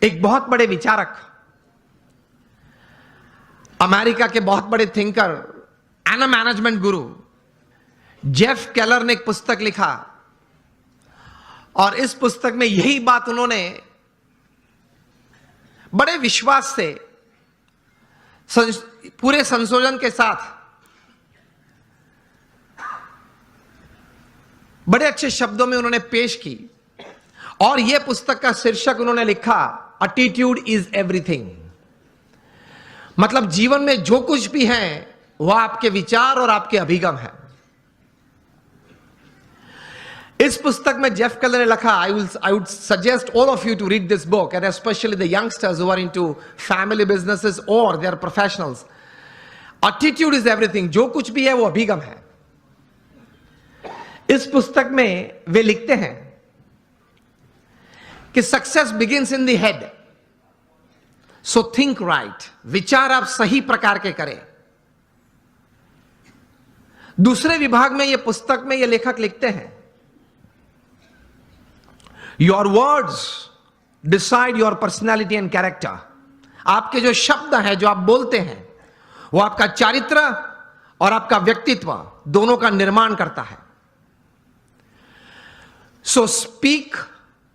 एक बहुत बड़े विचारक, अमेरिका के बहुत बड़े thinker and management Guru Jeff Keller ने एक पुस्तक लिखा और इस पुस्तक में यही बात उन्होंने बड़े विश्वास से पूरे संशोधन के साथ बड़े अच्छे शब्दों में उन्होंने पेश की और यह पुस्तक का शीर्षक उन्होंने लिखा, एटीट्यूड इज एवरीथिंग। मतलब जीवन में जो कुछ भी है वह आपके विचार और आपके अभिगम है। इस पुस्तक में जेफ केलर ने लिखा, I would suggest all of you to read this book, and especially the youngsters who are into family businesses or they are professionals. Attitude is everything. जो कुछ भी है वो अभिगम है। इस पुस्तक में वे लिखते हैं कि success begins in the head, so think right. विचार आप सही प्रकार के करें। दूसरे विभाग में यह पुस्तक में यह लेखक लिखते हैं, your words decide your personality and character. आपके जो शब्द हैं, जो आप बोलते हैं, वो आपका चारित्र और आपका व्यक्तित्व दोनों का निर्माण करता है। So speak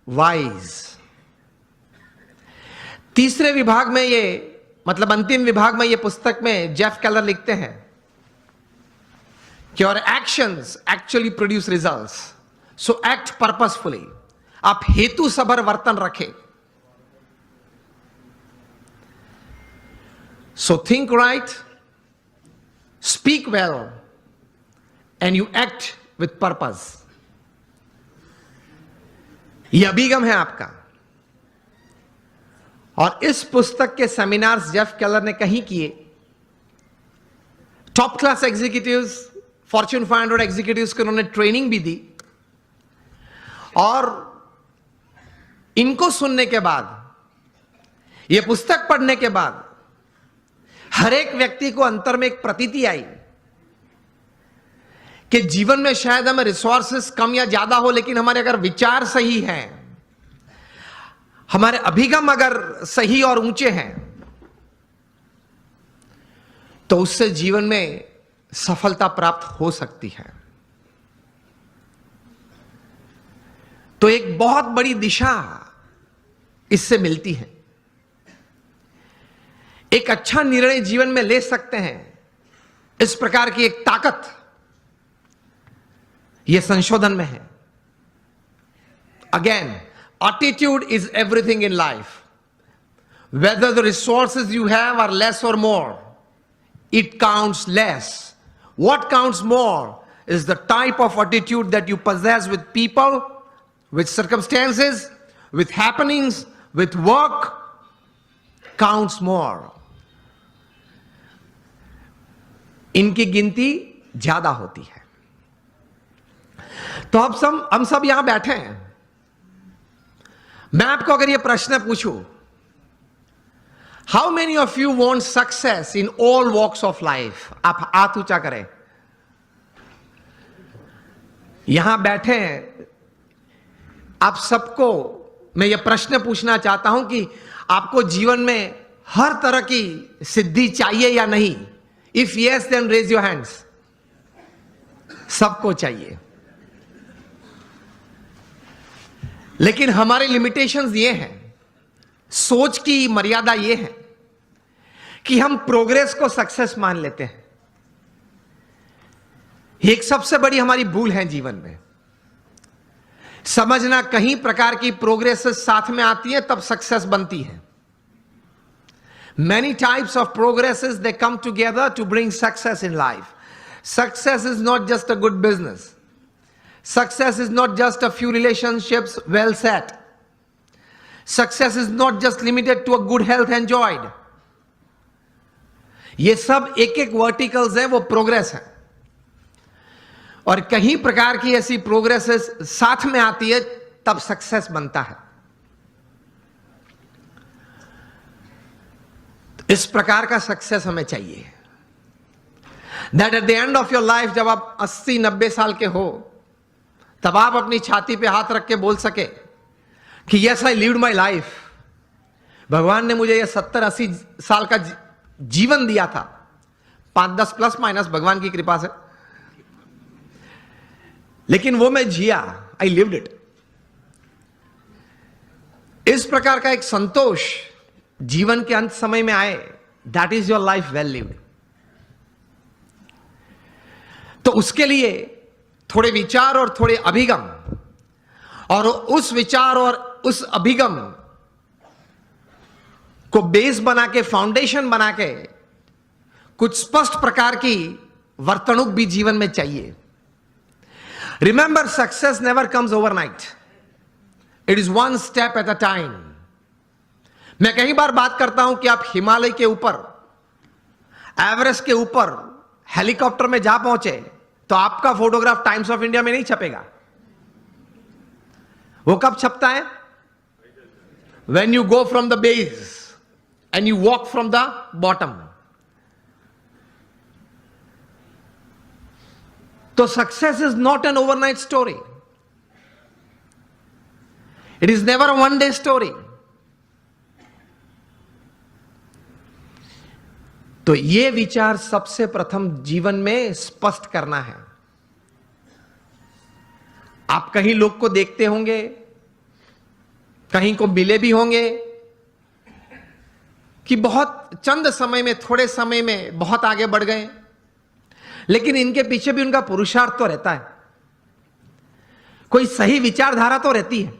wise. तीसरे विभाग में ये, मतलब अंतिम विभाग में ये पुस्तक में जेफ केलर लिखते हैं कि your actions actually produce results, so act purposefully. आप हेतु सभर वर्तन रखें। So think right, speak well and you act with purpose. यह अभिगम है आपका। और इस पुस्तक के सेमिनार्स जेफ केलर ने कहीं किए। Top class executives, Fortune 500 executives को उन्होंने ट्रेनिंग भी दी। और इनको सुनने के बाद, यह पुस्तक पढ़ने के बाद, हर एक व्यक्ति को अंतर में एक प्रतीति आई कि जीवन में शायद हमें रिसोर्सेस कम या ज्यादा हो, लेकिन हमारे अगर विचार सही हैं, हमारे अभिगम अगर सही और ऊंचे हैं, तो उससे जीवन में सफलता प्राप्त हो सकती है। तो एक बहुत बड़ी दिशा इससे मिलती है। एक अच्छा निर्णय जीवन में ले सकते हैं। इस प्रकार की एक ताकत यह संशोधन में है। Again, attitude is everything in life. Whether the resources you have are less और more, it counts less. What counts more is the type of attitude that you possess with people, with circumstances, with happenings, with work counts more. इनकी गिनती ज्यादा होती है। तो अब हम सब यहां बैठे हैं। मैं आपको अगर यह प्रश्न पूछूं, how many of you want success in all walks of life? आप हाथ ऊंचा करें। यहां बैठे हैं आप सबको मैं यह प्रश्न पूछना चाहता हूं कि आपको जीवन में हर तरह की सिद्धि चाहिए या नहीं? If yes, then raise your hands. सबको चाहिए, लेकिन हमारे लिमिटेशंस ये हैं, सोच की मर्यादा ये है कि हम प्रोग्रेस को सक्सेस मान लेते हैं। ये एक सबसे बड़ी हमारी भूल है जीवन में। समझना कहीं प्रकार की प्रोग्रेस साथ में आती है तब सक्सेस बनती है। Many types of progresses, they come together to bring success in life. Success is not just a good business. Success is not just a few relationships well set. Success is not just limited to a good health enjoyed. ये सब एक एक verticals है, वो progress है। और कहीं प्रकार की ऐसी प्रोग्रेसेस साथ में आती है तब सक्सेस बनता है। इस प्रकार का सक्सेस हमें चाहिए, that at the end of your life, जब आप 80-90 साल के हो, तब आप अपनी छाती पे हाथ रख के बोल सके कि yes, I lived my life, भगवान ने मुझे ये 70-80 साल का जीवन दिया था, 5-10 प्लस माइनस भगवान की कृपा से, लेकिन वो मैं जिया, आई लिव्ड इट। इस प्रकार का एक संतोष जीवन के अंत समय में आए, that is your life well lived. तो उसके लिए थोड़े विचार और थोड़े अभिगम, और उस विचार और उस अभिगम को बेस बना के, फाउंडेशन बना के कुछ स्पष्ट प्रकार की वर्तणुक भी जीवन में चाहिए। Remember, success never comes overnight, it is one step at a time. मैं कई बार बात करता हूं कि आप हिमालय के ऊपर, एवरेस्ट के ऊपर हेलीकॉप्टर में जा पहुंचे तो आपका फोटोग्राफ टाइम्स ऑफ इंडिया में नहीं छपेगा। वो कब छपता है? When you go from the base and you walk from the bottom. So success is not an overnight story. It is never a one day story. तो ये विचार सबसे प्रथम जीवन में स्पष्ट करना है। आप कहीं लोग को देखते होंगे, कहीं को मिले भी होंगे कि बहुत चंद समय में, थोड़े समय में बहुत आगे बढ़ गए, लेकिन इनके पीछे भी उनका पुरुषार्थ तो रहता है। कोई सही विचारधारा तो रहती है,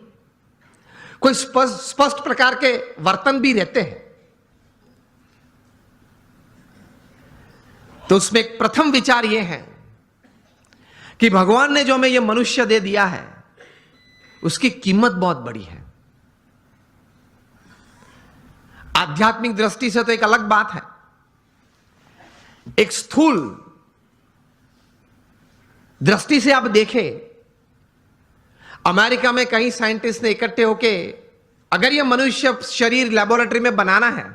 कोई स्पष्ट प्रकार के वर्तन भी रहते हैं। तो उसमें एक प्रथम विचार यह है कि भगवान ने जो हमें यह मनुष्य दे दिया है, उसकी कीमत बहुत बड़ी है। आध्यात्मिक दृष्टि से तो एक अलग बात है, एक स्थूल दृष्टि से आप देखें, अमेरिका में कई साइंटिस्ट ने इकट्ठे होके, अगर यह मनुष्य शरीर लेबोरेटरी में बनाना है,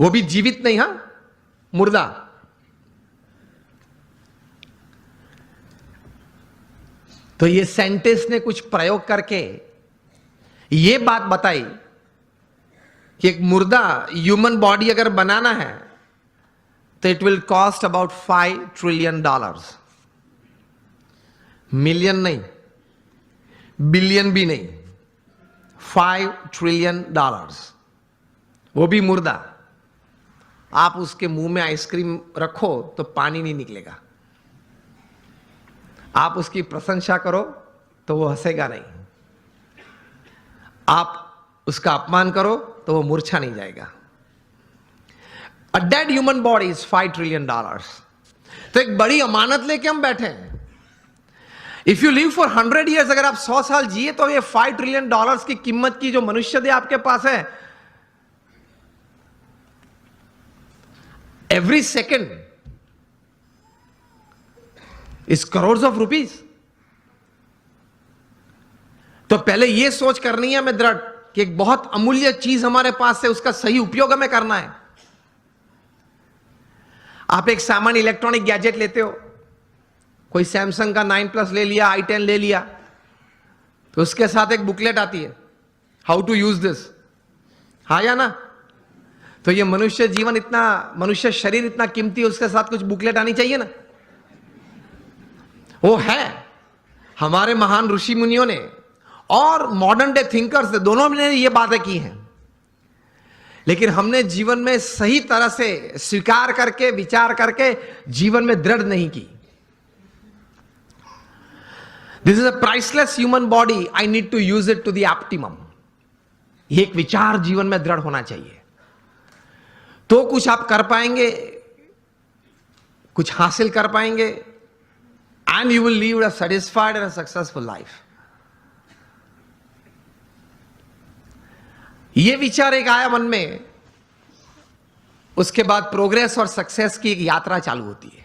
वो भी जीवित नहीं, हां, मुर्दा, तो ये साइंटिस्ट ने कुछ प्रयोग करके ये बात बताई कि एक मुर्दा ह्यूमन बॉडी अगर बनाना है तो it will cost about $5 trillion. Million नहीं, बिलियन भी नहीं, $5 ट्रिलियन, वो भी मुर्दा। आप उसके मुंह में आइसक्रीम रखो तो पानी नहीं निकलेगा, आप उसकी प्रशंसा करो तो वो हंसेगा नहीं, आप उसका अपमान करो तो वो मूर्छा नहीं जाएगा। A dead human body is $5 trillion. तो एक बड़ी अमानत लेके हम बैठे हैं। If you live for 100 years, अगर आप 100 साल जिए तो ये $5 ट्रिलियन की कीमत की जो मनुष्य दे आपके पास है, every second is crore of rupees. तो पहले यह सोच करनी है हमें दृढ़ कि एक बहुत अमूल्य चीज हमारे पास है, उसका सही उपयोग हमें करना है। आप एक सामान्य इलेक्ट्रॉनिक गैजेट लेते हो, कोई सैमसंग का 9+ ले लिया, i10 ले लिया, तो उसके साथ एक बुकलेट आती है, हाउ टू यूज दिस, हाँ या ना? तो ये मनुष्य जीवन इतना, मनुष्य शरीर इतना कीमती है, उसके साथ कुछ बुकलेट आनी चाहिए ना। वो है, हमारे महान ऋषि मुनियों ने और मॉडर्न डे थिंकर्स ने, दोनों ने ये बातें की हैं, लेकिन हमने जीवन में सही तरह से स्वीकार करके, विचार करके जीवन में दृढ़ नहीं की। This is a priceless human body, I need to use it to the optimum. ये एक विचार जीवन में दृढ़ होना चाहिए, तो कुछ आप कर पाएंगे, कुछ हासिल कर पाएंगे, and you will leave a satisfied and successful life. ये विचार एक आया मन में, उसके बाद प्रोग्रेस और सक्सेस की एक यात्रा चालू होती है।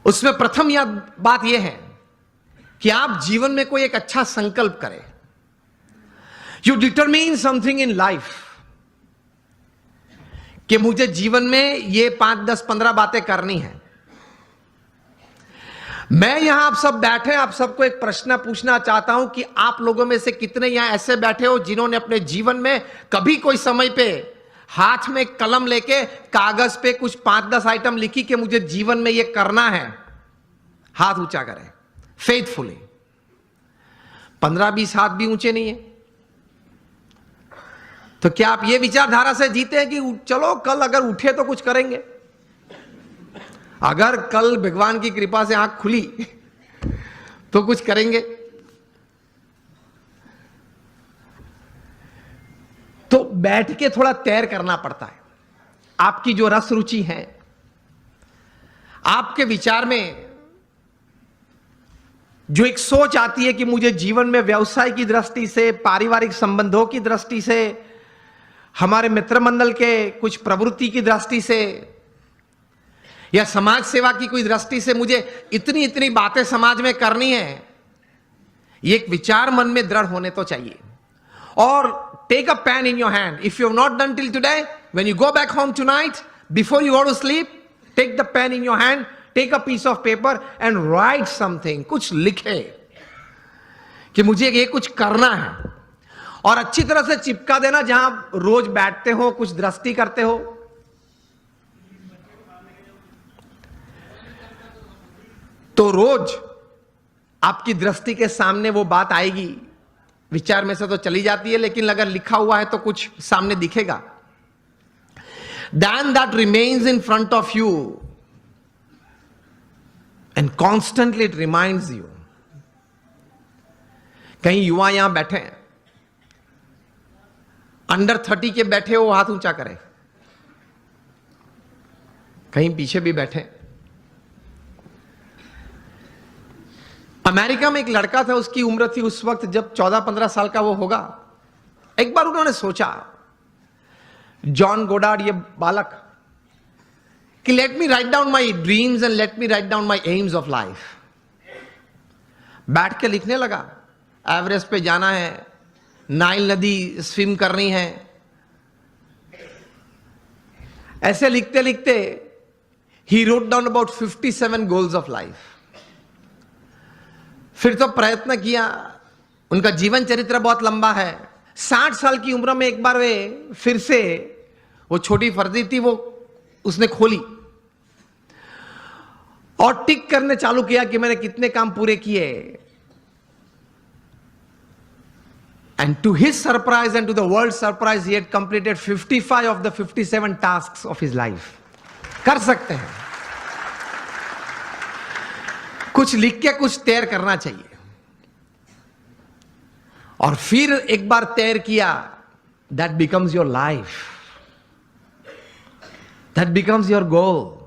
उसमें प्रथम बात यह है कि आप जीवन में कोई एक अच्छा संकल्प करें। You determine something in life कि मुझे जीवन में ये 5, 10, 15 बातें करनी है। मैं यहां आप सब बैठे, आप सबको एक प्रश्न पूछना चाहता हूं कि आप लोगों में से कितने यहां ऐसे बैठे हो जिन्होंने अपने जीवन में कभी कोई समय पे हाथ में कलम लेके कागज पे कुछ 5-10 आइटम लिखी कि मुझे जीवन में ये करना है? हाथ ऊंचा करें फेथफुली। 15-20 हाथ भी ऊंचे नहीं है। तो क्या आप ये विचारधारा से जीते हैं कि चलो कल अगर उठे तो कुछ करेंगे? अगर कल भगवान की कृपा से आंख खुली तो कुछ करेंगे? तो बैठ के थोड़ा तैर करना पड़ता है। आपकी जो रस रुचि है, आपके विचार में जो एक सोच आती है कि मुझे जीवन में व्यवसाय की दृष्टि से, पारिवारिक संबंधों की दृष्टि से, हमारे मित्र मंडल के कुछ प्रवृत्ति की दृष्टि से या समाज सेवा की कोई दृष्टि से मुझे इतनी इतनी बातें समाज में करनी है, ये एक विचार मन में दृढ़ होने तो चाहिए। और take a pen in your hand. If you have not done till today, when you go back home tonight, before you go to sleep, take the pen in your hand, take a piece of paper and write something. कुछ लिखे कि मुझे ये कुछ करना है, और अच्छी तरह से चिपका देना जहां रोज बैठते हो, कुछ दृष्टि करते हो। तो रोज आपकी दृष्टि के सामने वो बात आएगी। विचार में से तो चली जाती है, लेकिन अगर लिखा हुआ है तो कुछ सामने दिखेगा। Then that remains in front of you and constantly it reminds you. कहीं युवा यहां बैठे हैं, अंडर 30 के बैठे हो, हाथ ऊंचा करें। कहीं पीछे भी बैठे। अमेरिका में एक लड़का था, उसकी उम्र थी उस वक्त जब 14-15 साल का वो होगा। एक बार उन्होंने सोचा, जॉन गोडार्ड ये बालक, कि let me write down my dreams and let me write down my AIIMS of life. बैठ के लिखने लगा। एवरेस्ट पे जाना है, नाइल नदी स्विम करनी है। ऐसे लिखते लिखते he wrote down about 57 goals of life. फिर तो प्रयत्न किया। उनका जीवन चरित्र बहुत लंबा है। 60 साल की उम्र में एक बार वे फिर से, वो छोटी फर्जी थी, वो उसने खोली और टिक करने चालू किया कि मैंने कितने काम पूरे किए। And to his surprise and to the world surprise, he had completed 55 of the 57 tasks of his life. कर सकते हैं। कुछ लिख के कुछ तैर करना चाहिए। और फिर एक बार तैर किया, that becomes your life, that becomes your goal.